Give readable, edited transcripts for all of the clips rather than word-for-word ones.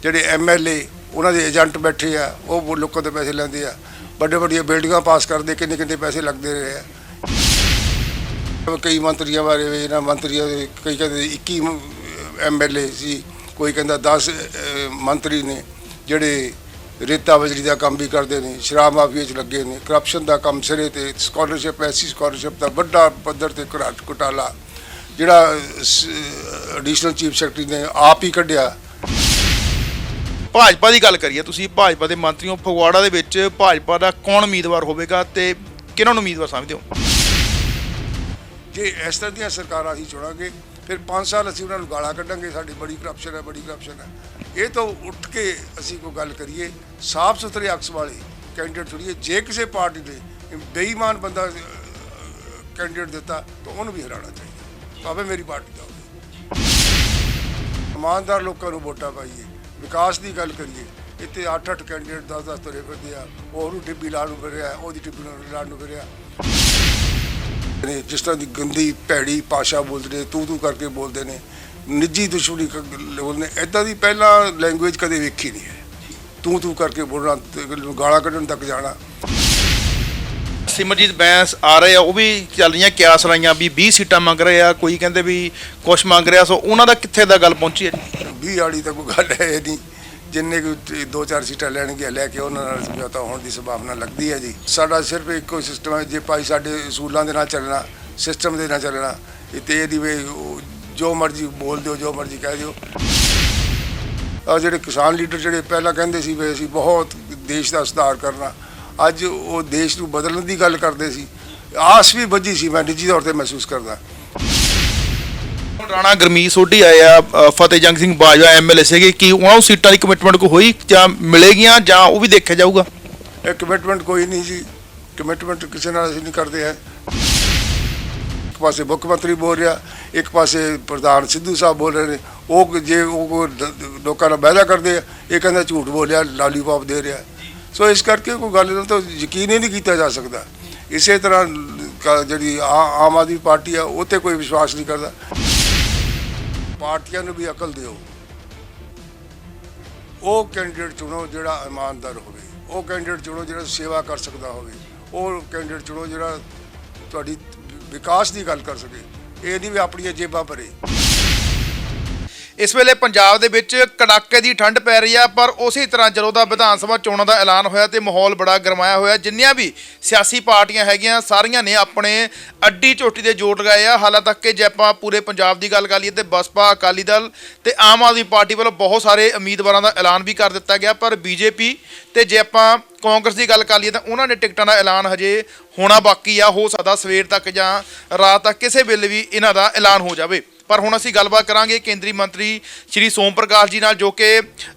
ਜਿਹੜੇ MLA ਉਹਨਾਂ ਦੇ ਏਜੰਟ ਬੈਠੇ ਆ, ਉਹ ਲੋਕਾਂ ਤੋਂ ਪੈਸੇ ਲੈਂਦੇ ਆ। ਵੱਡੇ ਵੱਡੀਆਂ ਬਿਲਡਿੰਗਾਂ ਪਾਸ ਕਰਦੇ, ਕਿੰਨੇ ਕਿੰਨੇ ਪੈਸੇ ਲੱਗਦੇ ਰਹੇ ਆ। ਕਈ ਮੰਤਰੀਆਂ ਬਾਰੇ ਇਹਨਾਂ ਮੰਤਰੀਆਂ ਦੇ ਕਈ ਕਹਿੰਦੇ 21 MLA ਸੀ, ਕੋਈ ਕਹਿੰਦਾ 10 ਮੰਤਰੀ ਨੇ ਜਿਹੜੇ ਰੇਤਾ ਬਜਰੀ ਦਾ ਕੰਮ ਵੀ ਕਰਦੇ ਨੇ, ਸ਼ਰਾਬ ਮਾਫੀਆ 'ਚ ਲੱਗੇ ਨੇ, ਕਰਪਸ਼ਨ ਦਾ ਕੰਮ ਸਿਰੇ ਤੇ, ਸਕਾਲਰਸ਼ਿਪ ਐਸੀ ਸਕਾਲਰਸ਼ਿਪ ਦਾ ਵੱਡਾ ਪੱਧਰ ਤੇ ਘੁਟਾਲਾ ਜਿਹੜਾ ਐਡੀਸ਼ਨਲ ਚੀਫ ਸੈਕਟਰੀ ਨੇ ਆਪ ਹੀ ਕੱਢਿਆ। ਭਾਜਪਾ ਦੀ ਗੱਲ ਕਰੀਏ, ਤੁਸੀਂ ਭਾਜਪਾ ਦੇ ਮੰਤਰੀ ਹੋ, ਫਗਵਾੜਾ ਦੇ ਵਿੱਚ ਭਾਜਪਾ ਦਾ ਕੌਣ ਉਮੀਦਵਾਰ ਹੋਵੇਗਾ ਤੇ ਕਿਹਨਾਂ ਨੂੰ ਉਮੀਦਵਾਰ ਸਮਝਦੇ ਹੋ? ਜੇ ਇਸ ਤਰ੍ਹਾਂ ਦੀਆਂ ਸਰਕਾਰਾਂ ਅਸੀਂ ਚੁਣਾਂਗੇ ਫਿਰ 5 ਸਾਲ ਅਸੀਂ ਉਹਨਾਂ ਨੂੰ ਗਾਲਾਂ ਕੱਢਾਂਗੇ, ਸਾਡੀ ਬੜੀ ਕਰਪਸ਼ਨ ਹੈ, ਬੜੀ ਕਰਪਸ਼ਨ ਹੈ। ਇਹ ਤੋਂ ਉੱਠ ਕੇ ਅਸੀਂ ਕੋਈ ਗੱਲ ਕਰੀਏ, ਸਾਫ ਸੁਥਰੇ ਅਕਸ ਵਾਲੇ ਕੈਂਡੀਡੇਟ ਚੁਣੀਏ। ਜੇ ਕਿਸੇ ਪਾਰਟੀ ਨੇ ਬੇਈਮਾਨ ਬੰਦਾ ਕੈਂਡੀਡੇਟ ਦਿੱਤਾ ਤਾਂ ਉਹਨੂੰ ਵੀ ਹਰਾਉਣਾ ਚਾਹੀਦਾ, ਭਾਵੇਂ ਮੇਰੀ ਪਾਰਟੀ ਦਾ ਹੋਵੇ। ਇਮਾਨਦਾਰ ਲੋਕਾਂ ਨੂੰ ਵੋਟਾਂ ਪਾਈਏ, ਵਿਕਾਸ ਦੀ ਗੱਲ ਕਰੀਏ। ਇੱਥੇ 8-8 ਕੈਂਡੀਡੇਟ 10-10 ਤੁਰੇ ਫਿਰਦੇ ਆ, ਉਹਨੂੰ ਟਿੱਬੀ ਲਾਉਣ ਨੂੰ ਫਿਰਿਆ, ਉਹਦੀ ਟਿੱਬੀ ਲਾਉਣ ਨੂੰ ਫਿਰਿਆ। ਜਿਸ ਤਰ੍ਹਾਂ ਦੀ ਗੰਦੀ ਭੈੜੀ ਭਾਸ਼ਾ ਬੋਲਦੇ ਨੇ, ਤੂੰ ਕਰਕੇ ਬੋਲਦੇ ਨੇ, ਨਿੱਜੀ ਦੁਸ਼ਮਣੀ ਬੋਲਦੇ ਨੇ, ਇੱਦਾਂ ਦੀ ਪਹਿਲਾਂ ਲੈਂਗੁਏਜ ਕਦੇ ਵੇਖੀ ਨਹੀਂ ਹੈ। ਤੂੰ ਕਰਕੇ ਬੋਲਣਾ, ਗਾਲਾਂ ਕੱਢਣ ਤੱਕ ਜਾਣਾ। ਸਿਮਰਜੀਤ ਬੈਂਸ ਆ ਰਹੇ ਆ, ਉਹ ਵੀ ਚੱਲ ਰਹੀਆਂ ਕਿਆਸ ਲਾਈਆਂ ਵੀ 20 ਸੀਟਾਂ ਮੰਗ ਰਹੇ ਆ, ਕੋਈ ਕਹਿੰਦੇ ਵੀ ਕੁਛ ਮੰਗ ਰਿਹਾ। ਸੋ ਉਹਨਾਂ ਦਾ ਕਿੱਥੇ ਦਾ ਗੱਲ ਪਹੁੰਚੀ ਹੈ? 20 ਵਾਲੀ ਤਾਂ ਕੋਈ ਗੱਲ ਹੈ ਨਹੀਂ। ਜਿੰਨੇ ਕੋਈ 2-4 ਸੀਟਾਂ ਲੈਣਗੇ ਲੈ ਕੇ ਉਹਨਾਂ ਨਾਲ ਸਮਝੌਤਾ ਹੋਣ ਦੀ ਸੰਭਾਵਨਾ ਲੱਗਦੀ ਹੈ ਜੀ। ਸਾਡਾ ਸਿਰਫ ਇੱਕੋ ਸਿਸਟਮ ਹੈ, ਜੇ ਭਾਈ ਸਾਡੇ ਅਸੂਲਾਂ ਦੇ ਨਾਲ ਚੱਲਣਾ, ਸਿਸਟਮ ਦੇ ਨਾਲ ਚੱਲਣਾ, ਤੇ ਇਹਦੀ ਵੀ ਜੋ ਮਰਜ਼ੀ ਬੋਲ ਦਿਓ, ਜੋ ਮਰਜ਼ੀ ਕਹਿ ਦਿਓ। ਜਿਹੜੇ ਕਿਸਾਨ ਲੀਡਰ ਜਿਹੜੇ ਪਹਿਲਾਂ ਕਹਿੰਦੇ ਸੀ ਵੀ ਅਸੀਂ ਬਹੁਤ ਦੇਸ਼ ਦਾ ਸੁਧਾਰ ਕਰਨਾ, ਅੱਜ ਉਹ ਦੇਸ਼ ਨੂੰ ਬਦਲਣ ਦੀ ਗੱਲ ਕਰਦੇ ਸੀ। ਆਸ ਵੀ ਬੱਝੀ ਸੀ, ਮੈਂ ਨਿੱਜੀ ਤੌਰ 'ਤੇ ਮਹਿਸੂਸ ਕਰਦਾ। ਰਾਣਾ ਗੁਰਮੀਤ ਸੋਢੀ ਆਏ ਆ, ਫਤਿਹ ਜੰਗ ਸਿੰਘ ਬਾਜਵਾ MLA ਸੀਗੇ, ਕਿ ਉਹਨਾਂ ਨੂੰ ਸੀਟਾਂ ਦੀ ਕਮਿਟਮੈਂਟ ਕੋਈ ਹੋਈ ਜਾਂ ਮਿਲੇਗੀਆਂ ਜਾਂ ਉਹ ਵੀ ਦੇਖਿਆ ਜਾਊਗਾ? ਇਹ ਕਮਿਟਮੈਂਟ ਕੋਈ ਨਹੀਂ ਜੀ, ਕਮਿਟਮੈਂਟ ਕਿਸੇ ਨਾਲ ਅਸੀਂ ਨਹੀਂ ਕਰਦੇ ਹੈ। ਇੱਕ ਪਾਸੇ ਮੁੱਖ ਮੰਤਰੀ ਬੋਲ ਰਿਹਾ, ਇੱਕ ਪਾਸੇ ਪ੍ਰਧਾਨ ਸਿੱਧੂ ਸਾਹਿਬ ਬੋਲ ਰਹੇ ਨੇ। ਉਹ ਜੇ ਉਹ ਲੋਕਾਂ ਨਾਲ ਵਾਅਦਾ ਕਰਦੇ ਆ, ਇਹ ਕਹਿੰਦਾ ਝੂਠ ਬੋਲਿਆ, ਲਾਲੀਪੌਪ ਦੇ ਰਿਹਾ। ਸੋ ਇਸ ਕਰਕੇ ਕੋਈ ਗੱਲ ਨੂੰ ਤਾਂ ਯਕੀਨ ਹੀ ਨਹੀਂ ਕੀਤਾ ਜਾ ਸਕਦਾ। ਇਸੇ ਤਰ੍ਹਾਂ ਜਿਹੜੀ ਆਮ ਆਦਮੀ ਪਾਰਟੀ ਆ, ਉਹ 'ਤੇ ਕੋਈ ਵਿਸ਼ਵਾਸ ਨਹੀਂ ਕਰਦਾ। ਪਾਰਟੀਆਂ ਨੂੰ ਵੀ ਅਕਲ ਦਿਓ, ਉਹ ਕੈਂਡੀਡੇਟ ਚੁਣੋ ਜਿਹੜਾ ਇਮਾਨਦਾਰ ਹੋਵੇ, ਉਹ ਕੈਂਡੀਡੇਟ ਚੁਣੋ ਜਿਹੜਾ ਸੇਵਾ ਕਰ ਸਕਦਾ ਹੋਵੇ, ਉਹ ਕੈਂਡੀਡੇਟ ਚੁਣੋ ਜਿਹੜਾ ਤੁਹਾਡੀ ਵਿਕਾਸ ਦੀ ਗੱਲ ਕਰ ਸਕੇ। ਇਹ ਨਹੀਂ ਵੀ ਆਪਣੀਆਂ ਜੇਬਾਂ ਭਰੇ। ਇਸ ਵੇਲੇ ਪੰਜਾਬ ਦੇ ਵਿੱਚ ਕੜਾਕੇ ਦੀ ਠੰਡ ਪੈ ਰਹੀ ਆ, ਪਰ ਉਸੇ ਤਰ੍ਹਾਂ ਜਦੋਂ ਦਾ ਵਿਧਾਨ ਸਭਾ ਚੋਣਾਂ ਦਾ ਐਲਾਨ ਹੋਇਆ ਤੇ ਮਾਹੌਲ ਬੜਾ ਗਰਮਾਇਆ ਹੋਇਆ। ਜਿੰਨੀਆਂ ਵੀ ਸਿਆਸੀ ਪਾਰਟੀਆਂ ਹੈਗੀਆਂ, ਸਾਰੀਆਂ ਨੇ ਆਪਣੇ ਅੱਡੀ ਝੋਟੀ ਦੇ ਜੋੜ ਲਗਾਏ ਆ। ਹਾਲਾਂ ਤੱਕ ਕਿ ਜੇ ਆਪਾਂ ਪੂਰੇ ਪੰਜਾਬ ਦੀ ਗੱਲ ਕਰ ਲਈਏ ਤੇ ਬਸਪਾ, ਅਕਾਲੀ ਦਲ ਤੇ ਆਮ ਆਦਮੀ ਪਾਰਟੀ ਵੱਲੋਂ ਬਹੁਤ ਸਾਰੇ ਉਮੀਦਵਾਰਾਂ ਦਾ ਐਲਾਨ ਵੀ ਕਰ ਦਿੱਤਾ ਗਿਆ, ਪਰ BJP ਤੇ ਜੇ ਆਪਾਂ ਕਾਂਗਰਸ ਦੀ ਗੱਲ ਕਰ ਲਈਏ ਤਾਂ ਉਹਨਾਂ ਨੇ ਟਿਕਟਾਂ ਦਾ ਐਲਾਨ ਹਜੇ ਹੋਣਾ ਬਾਕੀ ਆ। ਹੋ ਸਕਦਾ ਸਵੇਰ ਤੱਕ ਜਾਂ ਰਾਤ ਤੱਕ ਕਿਸੇ ਵੇਲੇ ਵੀ ਇਹਨਾਂ ਦਾ ਐਲਾਨ ਹੋ ਜਾਵੇ। ਪਰ ਹੁਣ ਅਸੀਂ ਗੱਲਬਾਤ ਕਰਾਂਗੇ ਕੇਂਦਰੀ ਮੰਤਰੀ ਸ਼੍ਰੀ ਸੋਮ ਪ੍ਰਕਾਸ਼ ਜੀ ਨਾਲ, ਜੋ ਕਿ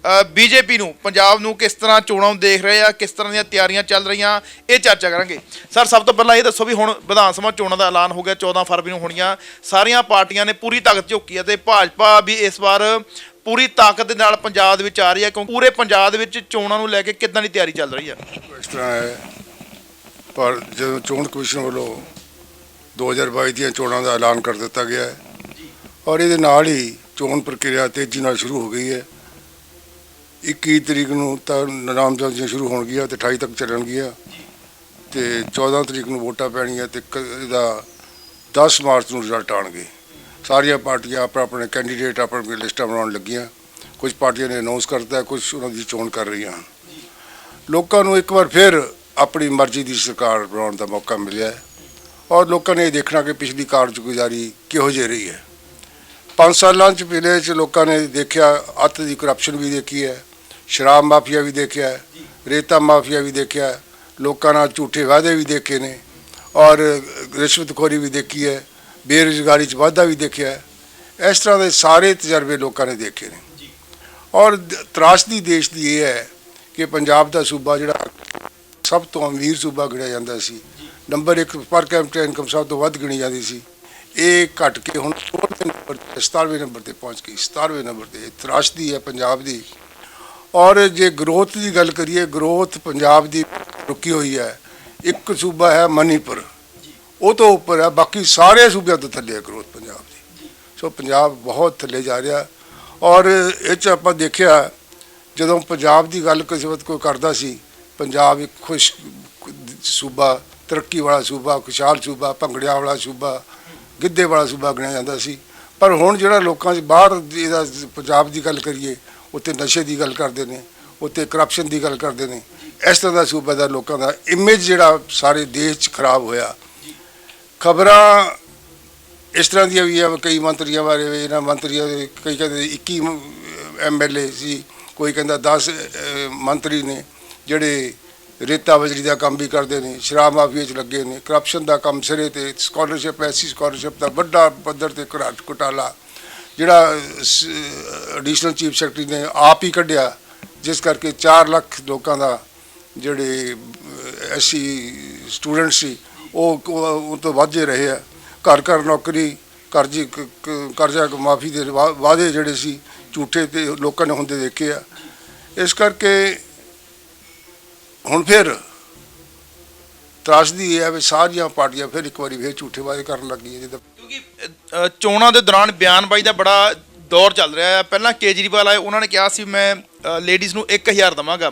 BJP ਨੂੰ, ਪੰਜਾਬ ਨੂੰ ਕਿਸ ਤਰ੍ਹਾਂ ਚੋਣਾਂ ਨੂੰ ਦੇਖ ਰਹੇ ਆ, ਕਿਸ ਤਰ੍ਹਾਂ ਦੀਆਂ ਤਿਆਰੀਆਂ ਚੱਲ ਰਹੀਆਂ, ਇਹ ਚਰਚਾ ਕਰਾਂਗੇ। ਸਰ, ਸਭ ਤੋਂ ਪਹਿਲਾਂ ਇਹ ਦੱਸੋ ਵੀ ਹੁਣ ਵਿਧਾਨ ਸਭਾ ਚੋਣਾਂ ਦਾ ਐਲਾਨ ਹੋ ਗਿਆ, 14 ਫਰਵਰੀ ਨੂੰ ਹੋਣੀਆਂ। ਸਾਰੀਆਂ ਪਾਰਟੀਆਂ ਨੇ ਪੂਰੀ ਤਾਕਤ ਝੋਕੀ ਹੈ ਤੇ ਭਾਜਪਾ ਵੀ ਇਸ ਵਾਰ ਪੂਰੀ ਤਾਕਤ ਦੇ ਨਾਲ ਪੰਜਾਬ ਦੇ ਵਿੱਚ ਆ ਰਹੀ ਹੈ, ਕਿਉਂਕਿ ਪੂਰੇ ਪੰਜਾਬ ਦੇ ਵਿੱਚ ਚੋਣਾਂ ਨੂੰ ਲੈ ਕੇ ਕਿੱਦਾਂ ਦੀ ਤਿਆਰੀ ਚੱਲ ਰਹੀ ਹੈ? ਇਸ ਤਰ੍ਹਾਂ ਹੈ, ਪਰ ਜਦੋਂ ਚੋਣ ਕਮਿਸ਼ਨ ਵੱਲੋਂ 2022 ਦੀਆਂ ਚੋਣਾਂ ਦਾ ਐਲਾਨ ਕਰ ਦਿੱਤਾ ਗਿਆ ਹੈ ਔਰ ਇਹਦੇ ਨਾਲ ਹੀ ਚੋਣ ਪ੍ਰਕਿਰਿਆ ਤੇਜ਼ੀ ਨਾਲ ਸ਼ੁਰੂ ਹੋ ਗਈ ਹੈ। 21 ਤਰੀਕ ਨੂੰ ਤਾਂ ਨਾਮਜ਼ਦਗੀਆਂ ਸ਼ੁਰੂ ਹੋਣਗੀਆਂ ਤੇ 28 ਤੱਕ ਚੱਲਣਗੀਆਂ ਤੇ 14 ਤਰੀਕ ਨੂੰ ਵੋਟਾਂ ਪੈਣੀਆਂ ਤੇ ਇਹਦਾ 10 ਮਾਰਚ ਨੂੰ ਰਿਜ਼ਲਟ ਆਉਣਗੇ। ਸਾਰੀਆਂ ਪਾਰਟੀਆਂ ਆਪਣੇ ਕੈਂਡੀਡੇਟ ਆਪਣੀ ਲਿਸਟਾਂ ਬਣਾਉਣ ਲੱਗੀਆਂ। ਕੁਝ ਪਾਰਟੀਆਂ ਨੇ ਅਨਾਉਂਸ ਕਰਤਾ, ਕੁਝ ਉਹਨਾਂ ਦੀ ਚੋਣ ਕਰ ਰਹੀਆਂ ਹਨ। ਲੋਕਾਂ ਨੂੰ ਇੱਕ ਵਾਰ ਫਿਰ ਆਪਣੀ ਮਰਜ਼ੀ ਦੀ ਸਰਕਾਰ ਬਣਾਉਣ ਦਾ ਮੌਕਾ ਮਿਲਿਆ ਹੈ ਔਰ ਲੋਕਾਂ ਨੇ ਇਹ ਦੇਖਣਾ ਕਿ ਪਿਛਲੀ ਕਾਰਜਗੁਜ਼ਾਰੀ ਕਿਹੋ ਜਿਹੀ ਰਹੀ ਹੈ। 5 ਸਾਲਾਂ 'ਚ ਪਿਛਲੇ 'ਚ ਲੋਕਾਂ ਨੇ ਦੇਖਿਆ, ਅੱਤ ਦੀ ਕਰਪਸ਼ਨ ਵੀ ਦੇਖੀ ਹੈ, ਸ਼ਰਾਬ ਮਾਫੀਆ ਵੀ ਦੇਖਿਆ ਹੈ, ਰੇਤਾ ਮਾਫੀਆ ਵੀ ਦੇਖਿਆ ਹੈ, ਲੋਕਾਂ ਨਾਲ ਝੂਠੇ ਵਾਅਦੇ ਵੀ ਦੇਖੇ ਨੇ ਔਰ ਰਿਸ਼ਵਤਖੋਰੀ ਵੀ ਦੇਖੀ ਹੈ, ਬੇਰੁਜ਼ਗਾਰੀ 'ਚ ਵਾਧਾ ਵੀ ਦੇਖਿਆ ਹੈ। ਇਸ ਤਰ੍ਹਾਂ ਦੇ ਸਾਰੇ ਤਜਰਬੇ ਲੋਕਾਂ ਨੇ ਦੇਖੇ ਨੇ ਔਰ ਤਰਾਸਦੀ ਦੇਸ਼ ਦੀ ਇਹ ਹੈ ਕਿ ਪੰਜਾਬ ਦਾ ਸੂਬਾ ਜਿਹੜਾ ਸਭ ਤੋਂ ਅਮੀਰ ਸੂਬਾ ਗਿਣਿਆ ਜਾਂਦਾ ਸੀ, ਨੰਬਰ 1 ਪਰ ਕੈਪੀਟਲ ਇਨਕਮ ਸਭ ਤੋਂ ਵੱਧ ਗਿਣੀ ਜਾਂਦੀ ਸੀ, ਇਹ ਘਟ ਕੇ ਹੁਣ 17ਵੇਂ ਨੰਬਰ ਤੇ ਪਹੁੰਚ ਗਈ। 17ਵੇਂ ਨੰਬਰ ਤੇ ਤਰਾਸਦੀ ਹੈ ਪੰਜਾਬ ਦੀ। ਔਰ ਜੇ ਗਰੋਥ ਦੀ ਗੱਲ ਕਰੀਏ, ਗਰੋਥ ਪੰਜਾਬ ਦੀ ਰੁਕੀ ਹੋਈ ਹੈ। ਇੱਕ ਸੂਬਾ ਹੈ ਮਨੀਪੁਰ, ਉਹ ਤੋਂ ਉੱਪਰ ਹੈ, ਬਾਕੀ ਸਾਰੇ ਸੂਬਿਆਂ ਤੋਂ ਥੱਲੇ ਹੈ ਗਰੋਥ ਪੰਜਾਬ ਦੀ। ਸੋ ਪੰਜਾਬ ਬਹੁਤ ਥੱਲੇ ਜਾ ਰਿਹਾ ਔਰ ਇਹ 'ਚ ਆਪਾਂ ਦੇਖਿਆ ਜਦੋਂ ਪੰਜਾਬ ਦੀ ਗੱਲ ਕਿਸੇ ਵਕਤ ਕੋਈ ਕਰਦਾ ਸੀ, ਪੰਜਾਬ ਇੱਕ ਖੁਸ਼ ਸੂਬਾ, ਤਰੱਕੀ ਵਾਲਾ ਸੂਬਾ, ਖੁਸ਼ਹਾਲ ਸੂਬਾ, ਭੰਗੜਿਆਂ ਵਾਲਾ ਸੂਬਾ, ਗਿੱਧੇ ਵਾਲਾ ਸੂਬਾ ਗਿਣਿਆ ਜਾਂਦਾ ਸੀ। ਪਰ ਹੁਣ ਜਿਹੜਾ ਲੋਕਾਂ 'ਚ ਬਾਹਰ ਇਹਦਾ ਪੰਜਾਬ ਦੀ ਗੱਲ ਕਰੀਏ, ਉੱਥੇ ਨਸ਼ੇ ਦੀ ਗੱਲ ਕਰਦੇ ਨੇ, ਉੱਥੇ ਕਰਪਸ਼ਨ ਦੀ ਗੱਲ ਕਰਦੇ ਨੇ। ਇਸ ਤਰ੍ਹਾਂ ਦਾ ਸੂਬਾ ਦਾ ਲੋਕਾਂ ਦਾ ਇਮੇਜ ਜਿਹੜਾ ਸਾਰੇ ਦੇਸ਼ 'ਚ ਖਰਾਬ ਹੋਇਆ। ਖਬਰਾਂ ਇਸ ਤਰ੍ਹਾਂ ਦੀਆਂ ਵੀ ਆ, ਕਈ ਮੰਤਰੀਆਂ ਬਾਰੇ, ਇਹਨਾਂ ਮੰਤਰੀਆਂ ਦੇ ਕਈ ਕਹਿੰਦੇ 21 MLA ਸੀ, ਕੋਈ ਕਹਿੰਦਾ 10 ਮੰਤਰੀ ਨੇ ਜਿਹੜੇ ਰੇਤਾ ਬਜਰੀ ਦਾ ਕੰਮ ਵੀ ਕਰਦੇ ਨੇ, ਸ਼ਰਾਬ ਮਾਫੀਆ 'ਚ ਲੱਗੇ ਨੇ, ਕਰਪਸ਼ਨ ਦਾ ਕੰਮ ਸਿਰੇ ਤੇ, ਸਕਾਲਰਸ਼ਿਪ, ਐਸੀ ਸਕਾਲਰਸ਼ਿਪ ਦਾ ਵੱਡਾ ਪੱਧਰ ਤੇ ਘੁਟਾਲਾ ਜਿਹੜਾ ਐਡੀਸ਼ਨਲ ਚੀਫ ਸੈਕਟਰੀ ਨੇ ਆਪ ਹੀ ਕੱਢਿਆ, ਜਿਸ ਕਰਕੇ 4 ਲੱਖ ਲੋਕਾਂ ਦਾ ਜਿਹੜੇ ਐਸੀ ਸਟੂਡੈਂਟ ਸੀ ਉਹ ਤੋਂ ਵਾਧੇ ਰਹੇ ਆ। ਘਰ ਘਰ ਨੌਕਰੀ, ਕਰਜ਼ਾ ਮਾਫੀ ਦੇ ਵਾਅਦੇ ਜਿਹੜੇ ਸੀ ਝੂਠੇ ਤੇ ਲੋਕਾਂ ਨੇ ਹੁੰਦੇ ਦੇਖੇ ਆ। ਇਸ ਕਰਕੇ ਹੁਣ ਫਿਰ ਤਰਾਸਦੀ ਇਹ ਹੈ ਵੀ ਸਾਰੀਆਂ ਪਾਰਟੀਆਂ ਫਿਰ ਇੱਕ ਵਾਰੀ ਫਿਰ ਝੂਠੇ ਵਾਅਦੇ ਕਰਨ ਲੱਗੀਆਂ। ਜਿੱਦਾਂ ਕਿਉਂਕਿ ਚੋਣਾਂ ਦੇ ਦੌਰਾਨ ਬਿਆਨਬਾਜ਼ੀ ਦਾ ਬੜਾ ਦੌਰ ਚੱਲ ਰਿਹਾ ਹੈ। ਪਹਿਲਾਂ ਕੇਜਰੀਵਾਲ ਆਏ, ਉਹਨਾਂ ਨੇ ਕਿਹਾ ਸੀ ਮੈਂ ਲੇਡੀਜ਼ ਨੂੰ 1000 ਦੇਵਾਂਗਾ,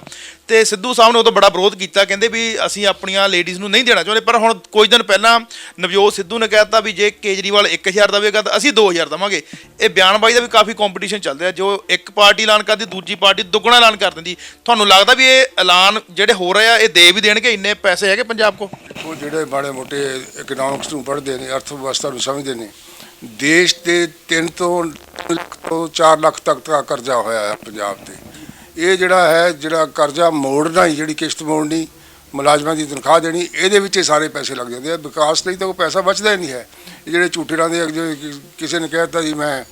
ਤੇ ਸਿੱਧੂ ਸਾਹਿਬ ਨੇ ਉਦੋਂ ਬੜਾ ਵਿਰੋਧ ਕੀਤਾ, ਕਹਿੰਦੇ ਵੀ ਅਸੀਂ ਆਪਣੀਆਂ ਲੇਡੀਜ਼ ਨੂੰ ਨਹੀਂ ਦੇਣਾ ਚਾਹੁੰਦੇ। ਪਰ ਹੁਣ ਕੁਝ ਦਿਨ ਪਹਿਲਾਂ ਨਵਜੋਤ ਸਿੱਧੂ ਨੇ ਕਹਿ ਦਿੱਤਾ ਵੀ ਜੇ ਕੇਜਰੀਵਾਲ 1000 ਦੇਵੇਗਾ ਤਾਂ ਅਸੀਂ 2000 ਦੇਵਾਂਗੇ। ਇਹ ਬਿਆਨਬਾਜ਼ੀ ਦਾ ਵੀ ਕਾਫੀ ਕੰਪੀਟੀਸ਼ਨ ਚੱਲ ਰਿਹਾ, ਜੋ ਇੱਕ ਪਾਰਟੀ ਐਲਾਨ ਕਰਦੀ ਦੂਜੀ ਪਾਰਟੀ ਦੁੱਗਣਾ ਐਲਾਨ ਕਰ ਦਿੰਦੀ। ਤੁਹਾਨੂੰ ਲੱਗਦਾ ਵੀ ਇਹ ਐਲਾਨ ਜਿਹੜੇ ਹੋ ਰਹੇ ਆ ਇਹ ਦੇ ਵੀ ਦੇਣਗੇ? ਇੰਨੇ ਪੈਸੇ ਹੈਗੇ ਪੰਜਾਬ ਕੋਲ? ਉਹ ਜਿਹੜੇ ਮਾੜੇ ਮੋਟੇ ਇਕਨੋਮਿਕਸ ਨੂੰ ਪੜ੍ਹਦੇ ਨੇ, ਅਰਥ ਵਿਵਸਥਾ ਨੂੰ ਸਮਝਦੇ ਨੇ, ਦੇਸ਼ ਤੇ 3 ਤੋਂ 4 ਲੱਖ ਤੱਕ ਦਾ ਕਰਜ਼ਾ ਹੋਇਆ ਹੈ ਪੰਜਾਬ ਤੇ। ਇਹ ਜਿਹੜਾ ਹੈ, ਜਿਹੜਾ ਕਰਜ਼ਾ ਮੋੜਨਾ ਹੀ, ਜਿਹੜੀ ਕਿਸ਼ਤ ਮੋੜਨੀ, ਮੁਲਾਜ਼ਮਾਂ ਦੀ ਤਨਖਾਹ ਦੇਣੀ, ਇਹਦੇ ਵਿੱਚ ਇਹ ਸਾਰੇ ਪੈਸੇ ਲੱਗ ਜਾਂਦੇ ਆ। ਵਿਕਾਸ ਲਈ ਤਾਂ ਕੋਈ ਪੈਸਾ ਬਚਦਾ ਹੀ ਨਹੀਂ ਹੈ। ਇਹ ਜਿਹੜੇ ਝੂਠੇ ਨਾਂ ਦੇ, ਕਿਸੇ ਨੇ ਕਹਿ ਦਿੱਤਾ ਜੀ ਮੈਂ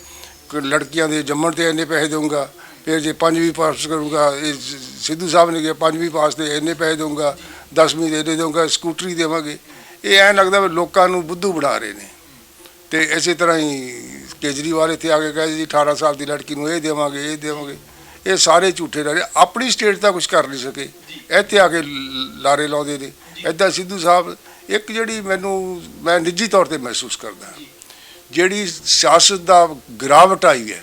ਲੜਕੀਆਂ ਦੇ ਜੰਮਣ ਤੇ ਇੰਨੇ ਪੈਸੇ ਦਊਂਗਾ, ਫਿਰ ਜੇ 5ਵੀਂ ਪਾਸ ਕਰੂੰਗਾ, ਇਹ ਸਿੱਧੂ ਸਾਹਿਬ ਨੇ ਕਿਹਾ 5ਵੀਂ ਪਾਸ ਤੇ ਇੰਨੇ ਪੈਸੇ ਦਊਂਗਾ, 10ਵੀਂ ਦੇ ਇੰਨੇ ਦਊਂਗਾ, ਸਕੂਟਰੀ ਦੇਵਾਂਗੇ। ਇਹ ਐਂ ਲੱਗਦਾ ਵੀ ਲੋਕਾਂ ਨੂੰ ਬੁੱਧੂ ਬਣਾ ਰਹੇ ਨੇ। ਤੇ ਇਸੇ ਤਰ੍ਹਾਂ ਹੀ ਕੇਜਰੀਵਾਲ ਇੱਥੇ ਆ ਕੇ ਕਹੇ ਜੀ 18 ਸਾਲ ਦੀ ਲੜਕੀ ਨੂੰ ਇਹ ਦੇਵਾਂਗੇ, ਇਹ ਦੇਵਾਂਗੇ। ਇਹ ਸਾਰੇ ਝੂਠੇ ਰਹੇ। ਆਪਣੀ ਸਟੇਟ ਦਾ ਕੁਝ ਕਰ ਨਹੀਂ ਸਕੇ, ਇੱਥੇ ਆ ਕੇ ਲਾਰੇ ਲਾਉਂਦੇ ਨੇ। ਇੱਦਾਂ ਸਿੱਧੂ ਸਾਹਿਬ ਇੱਕ ਜਿਹੜੀ ਮੈਂ ਨਿੱਜੀ ਤੌਰ ਤੇ ਮਹਿਸੂਸ ਕਰਦਾ, ਜਿਹੜੀ ਸਿਆਸਤ ਦਾ ਗਿਰਾਵਟ ਆਈ ਹੈ,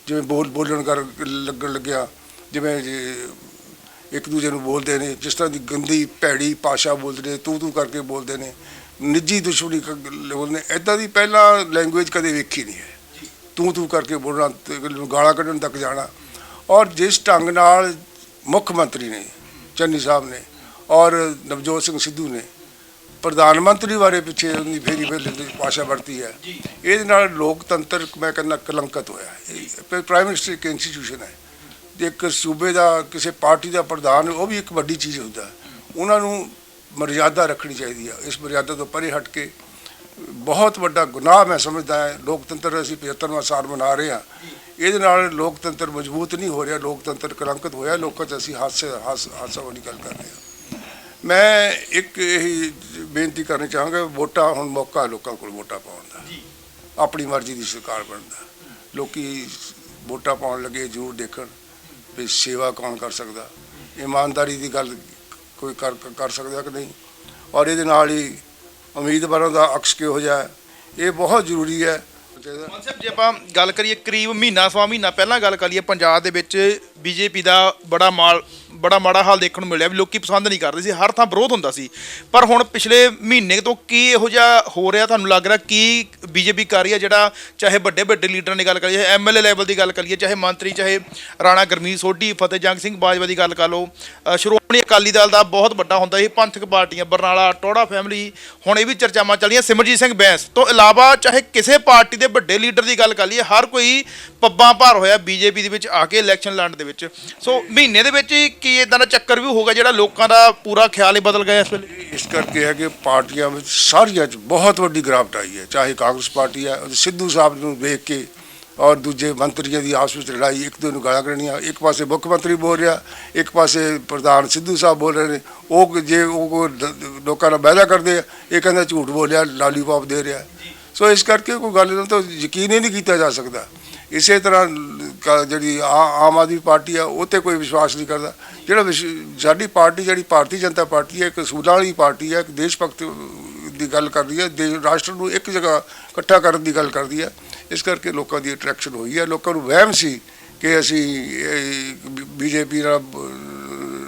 ਜਿਵੇਂ ਬੋਲਣ ਕਰ ਲੱਗਣ ਲੱਗਿਆ, ਜਿਵੇਂ ਇੱਕ ਦੂਜੇ ਨੂੰ ਬੋਲਦੇ ਨੇ, ਜਿਸ ਤਰ੍ਹਾਂ ਦੀ ਗੰਦੀ ਭੈੜੀ ਭਾਸ਼ਾ ਬੋਲਦੇ ਨੇ, ਤੂੰ ਕਰਕੇ ਬੋਲਦੇ ਨੇ, ਨਿੱਜੀ ਦੁਸ਼ਮਣੀ ਬੋਲਦੇ, ਇੱਦਾਂ ਦੀ ਪਹਿਲਾਂ ਲੈਂਗੁਏਜ ਕਦੇ ਵੇਖੀ ਨਹੀਂ ਹੈ। ਤੂੰ ਕਰਕੇ ਬੋਲਣਾ, ਗਾਲਾਂ ਕੱਢਣ ਤੱਕ ਜਾਣਾ। ਔਰ ਜਿਸ ਢੰਗ ਨਾਲ ਮੁੱਖ ਮੰਤਰੀ ਨੇ, ਚੰਨੀ ਸਾਹਿਬ ਨੇ, ਔਰ ਨਵਜੋਤ ਸਿੰਘ ਸਿੱਧੂ ਨੇ ਪ੍ਰਧਾਨ ਮੰਤਰੀ ਬਾਰੇ ਪਿੱਛੇ ਉਹਦੀ ਫੇਰੀ ਭਾਸ਼ਾ ਵਰਤੀ ਹੈ, ਇਹਦੇ ਨਾਲ ਲੋਕਤੰਤਰ ਮੈਂ ਕਹਿੰਦਾ ਕਲੰਕਿਤ ਹੋਇਆ। ਪ੍ਰਾਈਮ ਮਿਨਿਸਟਰ ਇੱਕ ਇੰਸਟੀਟਿਊਸ਼ਨ ਹੈ, ਇੱਕ ਸੂਬੇ ਦਾ ਕਿਸੇ ਪਾਰਟੀ ਦਾ ਪ੍ਰਧਾਨ, ਉਹ ਵੀ ਇੱਕ ਵੱਡੀ ਚੀਜ਼ ਹੁੰਦਾ। ਉਹਨਾਂ ਨੂੰ ਮਰਿਆਦਾ ਰੱਖਣੀ ਚਾਹੀਦੀ ਹੈ। ਇਸ ਮਰਿਆਦਾ ਤੋਂ ਪਰੇ ਹਟ ਕੇ ਬਹੁਤ ਵੱਡਾ ਗੁਨਾਹ ਮੈਂ ਸਮਝਦਾ ਹੈ। ਲੋਕਤੰਤਰ ਅਸੀਂ 75ਵਾਂ ਸਾਲ ਮਨਾ ਰਹੇ ਹਾਂ, ਇਹਦੇ ਨਾਲ ਲੋਕਤੰਤਰ ਮਜ਼ਬੂਤ ਨਹੀਂ ਹੋ ਰਿਹਾ, ਲੋਕਤੰਤਰ ਕਲੰਕਿਤ ਹੋਇਆ। ਲੋਕਾਂ 'ਚ ਅਸੀਂ ਹਾਸਾ ਵਾਲੀ ਗੱਲ ਕਰ ਰਹੇ ਹਾਂ। ਮੈਂ ਇੱਕ ਇਹ ਬੇਨਤੀ ਕਰਨੀ ਚਾਹਾਂਗਾ, ਵੋਟਾਂ ਹੁਣ ਮੌਕਾ ਲੋਕਾਂ ਕੋਲ ਵੋਟਾਂ ਪਾਉਣ ਦਾ, ਆਪਣੀ ਮਰਜ਼ੀ ਦੀ ਸਰਕਾਰ ਬਣਨ ਦਾ। ਲੋਕੀ ਵੋਟਾਂ ਪਾਉਣ ਲੱਗੇ ਜ਼ਰੂਰ ਦੇਖਣ ਵੀ ਸੇਵਾ ਕੌਣ ਕਰ ਸਕਦਾ, ਇਮਾਨਦਾਰੀ ਦੀ ਗੱਲ ਕੋਈ ਕਰ ਸਕਦਾ ਕਿ ਨਹੀਂ, ਔਰ ਇਹਦੇ ਨਾਲ ਹੀ ਉਮੀਦਵਾਰਾਂ ਦਾ ਅਕਸ ਕਿਹੋ ਜਿਹਾ, ਇਹ ਬਹੁਤ ਜ਼ਰੂਰੀ ਹੈ। ਮਾਨ ਸਾਹਿਬ, ਜੇ ਆਪਾਂ ਗੱਲ ਕਰੀਏ ਕਰੀਬ ਸਵਾ ਮਹੀਨਾ ਪਹਿਲਾਂ ਗੱਲ ਕਰੀਏ, ਪੰਜਾਬ ਦੇ ਵਿੱਚ ਬੀਜੇਪੀ ਦਾ ਬੜਾ ਮਾੜਾ ਹਾਲ ਦੇਖਣ ਨੂੰ ਮਿਲਿਆ ਵੀ ਲੋਕੀ ਪਸੰਦ ਨਹੀਂ ਕਰਦੇ ਸੀ, ਹਰ ਥਾਂ ਵਿਰੋਧ ਹੁੰਦਾ ਸੀ। ਪਰ ਹੁਣ ਪਿਛਲੇ ਮਹੀਨੇ ਤੋਂ ਕੀ ਇਹੋ ਜਿਹਾ ਹੋ ਰਿਹਾ ਤੁਹਾਨੂੰ ਲੱਗ ਰਿਹਾ, ਕੀ ਬੀਜੇਪੀ ਕਰ ਰਹੀ ਹੈ ਜਿਹੜਾ, ਚਾਹੇ ਵੱਡੇ ਲੀਡਰਾਂ ਦੀ ਗੱਲ ਕਰੀਏ, MLA ਲੈਵਲ ਦੀ ਗੱਲ ਕਰੀਏ, ਚਾਹੇ ਮੰਤਰੀ, ਚਾਹੇ ਰਾਣਾ ਗੁਰਮੀਤ ਸੋਢੀ, ਫਤਿਹ ਜੰਗ ਸਿੰਘ ਬਾਜਵਾ ਦੀ ਗੱਲ ਕਰ ਲਓ, ਸ਼੍ਰੋਮਣੀ ਅਕਾਲੀ ਦਲ ਦਾ ਬਹੁਤ ਵੱਡਾ ਹੁੰਦਾ ਸੀ, ਪੰਥਕ ਪਾਰਟੀਆਂ, ਬਰਨਾਲਾ ਟੋੜਾ ਫੈਮਿਲੀ, ਹੁਣ ਇਹ ਵੀ ਚਰਚਾਵਾਂ ਚੱਲੀਆਂ, ਸਿਮਰਜੀਤ ਸਿੰਘ ਬੈਂਸ ਤੋਂ ਇਲਾਵਾ ਚਾਹੇ ਕਿਸੇ ਪਾਰਟੀ ਦੇ ਵੱਡੇ ਲੀਡਰ ਦੀ ਗੱਲ ਕਰ ਲਈਏ, ਹਰ ਕੋਈ ਪੱਬਾਂ ਭਾਰ ਹੋਇਆ ਬੀਜੇਪੀ ਦੇ ਵਿੱਚ ਆ ਕੇ ਇਲੈਕਸ਼ਨ ਲੜਨ ਦੇ ਵਿੱਚ। ਸੋ ਮਹੀਨੇ ਦੇ ਵਿੱਚ ਹੀ ਕੀ ਇਦਾਂ ਦਾ ਚੱਕਰ ਵੀ ਹੋਗਾ ਜਿਹੜਾ ਲੋਕਾਂ ਦਾ ਪੂਰਾ ਖਿਆਲ ਹੀ ਬਦਲ ਗਿਆ ਇਸ ਵੇਲੇ? ਇਸ ਕਰਕੇ ਹੈ ਕਿ ਪਾਰਟੀਆਂ ਵਿੱਚ ਸਾਰੀਆਂ 'ਚ ਬਹੁਤ ਵੱਡੀ ਗਿਰਾਵਟ ਆਈ ਹੈ। ਚਾਹੇ ਕਾਂਗਰਸ ਪਾਰਟੀ ਹੈ, ਸਿੱਧੂ ਸਾਹਿਬ ਨੂੰ ਵੇਖ ਕੇ ਔਰ ਦੂਜੇ ਮੰਤਰੀਆਂ ਦੀ ਆਪਸ ਵਿੱਚ ਲੜਾਈ, ਇੱਕ ਦੂਜੇ ਨੂੰ ਗਾਲਾਂ ਕੱਢਣੀਆਂ। ਇੱਕ ਪਾਸੇ ਮੁੱਖ ਮੰਤਰੀ ਬੋਲ ਰਿਹਾ, ਇੱਕ ਪਾਸੇ ਪ੍ਰਧਾਨ ਸਿੱਧੂ ਸਾਹਿਬ ਬੋਲ ਰਹੇ ਨੇ। ਉਹ ਜੇ ਉਹ ਲੋਕਾਂ ਨਾਲ ਵਾਅਦਾ ਕਰਦੇ ਆ, ਇਹ ਕਹਿੰਦਾ ਝੂਠ ਬੋਲਿਆ, ਲਾਲੀਪੌਪ ਦੇ ਰਿਹਾ। ਸੋ ਇਸ ਕਰਕੇ ਕੋਈ ਗੱਲ ਨੂੰ ਤਾਂ ਯਕੀਨ ਹੀ ਨਹੀਂ ਕੀਤਾ ਜਾ ਸਕਦਾ। ਇਸੇ ਤਰ੍ਹਾਂ ਜਿਹੜੀ ਆਮ ਆਦਮੀ ਪਾਰਟੀ ਆ, ਉਹ 'ਤੇ ਕੋਈ ਵਿਸ਼ਵਾਸ ਨਹੀਂ ਕਰਦਾ। ਜਿਹੜਾ ਸਾਡੀ ਪਾਰਟੀ, ਜਿਹੜੀ ਭਾਰਤੀ ਜਨਤਾ ਪਾਰਟੀ ਹੈ, ਇੱਕ ਅਸੂਲਾਂ ਵਾਲੀ ਪਾਰਟੀ ਹੈ, ਇੱਕ ਦੇਸ਼ ਭਗਤ ਦੀ ਗੱਲ ਕਰਦੀ ਹੈ, ਰਾਸ਼ਟਰ ਨੂੰ ਇੱਕ ਜਗ੍ਹਾ ਇਕੱਠਾ ਕਰਨ ਦੀ ਗੱਲ ਕਰਦੀ ਹੈ। ਇਸ ਕਰਕੇ ਲੋਕਾਂ ਦੀ ਅਟਰੈਕਸ਼ਨ ਹੋਈ ਹੈ। ਲੋਕਾਂ ਨੂੰ ਵਹਿਮ ਸੀ ਕਿ ਅਸੀਂ ਬੀਜੇਪੀ ਨਾਲ